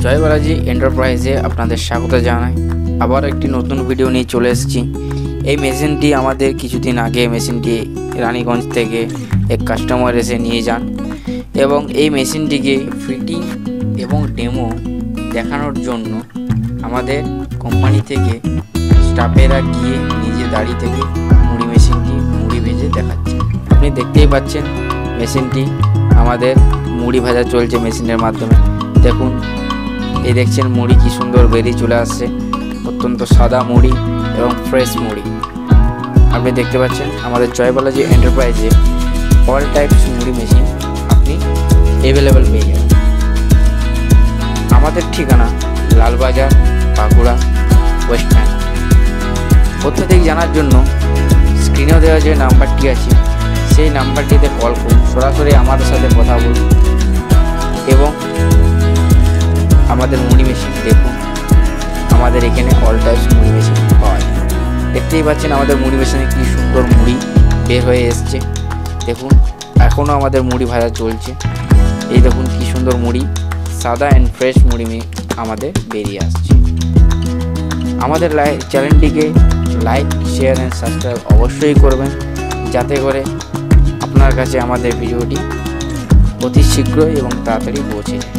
জয় বালাজি এন্টারপ্রাইজে আপনাদের স্বাগত জানাই। আবার একটি নতুন ভিডিও নিয়ে চলে এসেছি। এই মেশিনটি আমাদের কিছুদিন আগে মেশিনটি রানীগঞ্জ থেকে এক কাস্টমার এসে নিয়ে যান এবং এই মেশিনটিকে ফিটিং এবং ডেমো দেখানোর জন্য আমাদের কোম্পানি থেকে স্টাফেরা গিয়ে নিজে দাঁড়িয়ে থেকে মুড়ি ভেজে দেখাচ্ছে। আপনি দেখতেই পাচ্ছেন মেশিনটি আমাদের মুড়ি ভাজা চলছে মেশিনের মাধ্যমে। দেখুন, এই দেখছেন মুড়ি কি সুন্দর বেরিয়ে চলে আসছে, অত্যন্ত সাদা মুড়ি এবং ফ্রেশ মুড়ি। আপনি দেখতে পাচ্ছেন আমাদের জয় বালাজি এন্টারপ্রাইজে অল টাইপস মুড়ি মেশিন আপনি অ্যাভেলেবেল পেয়ে যাবেন। আমাদের ঠিকানা লালবাজার, বাঁকুড়া, ওয়েস্ট বেঙ্গল। অত্যধিক জানার জন্য স্ক্রিনেও দেওয়া যে নাম্বারটি আছে সেই নাম্বারটিতে কল করুন, সরাসরি আমাদের সাথে কথা বলুন এবং আমাদের মুড়ি মেশিন দেখুন। আমাদের এখানে অল টাইপস মুড়ি মেশিন পাওয়া যায়। দেখতেই পাচ্ছেন আমাদের মুড়ি মেশিনে কি সুন্দর মুড়ি বের হয়ে এসছে। দেখুন, এখনও আমাদের মুড়ি ভাজা চলছে। এই দেখুন কি সুন্দর মুড়ি, সাদা অ্যান্ড ফ্রেশ মুড়ি আমাদের বেরিয়ে আসছে। আমাদের চ্যানেলটিকে লাইক, শেয়ার অ্যান্ড সাবস্ক্রাইব অবশ্যই করবেন, যাতে করে আপনার কাছে আমাদের ভিডিওটি অতি শীঘ্রই এবং তাড়াতাড়ি পৌঁছে যায়।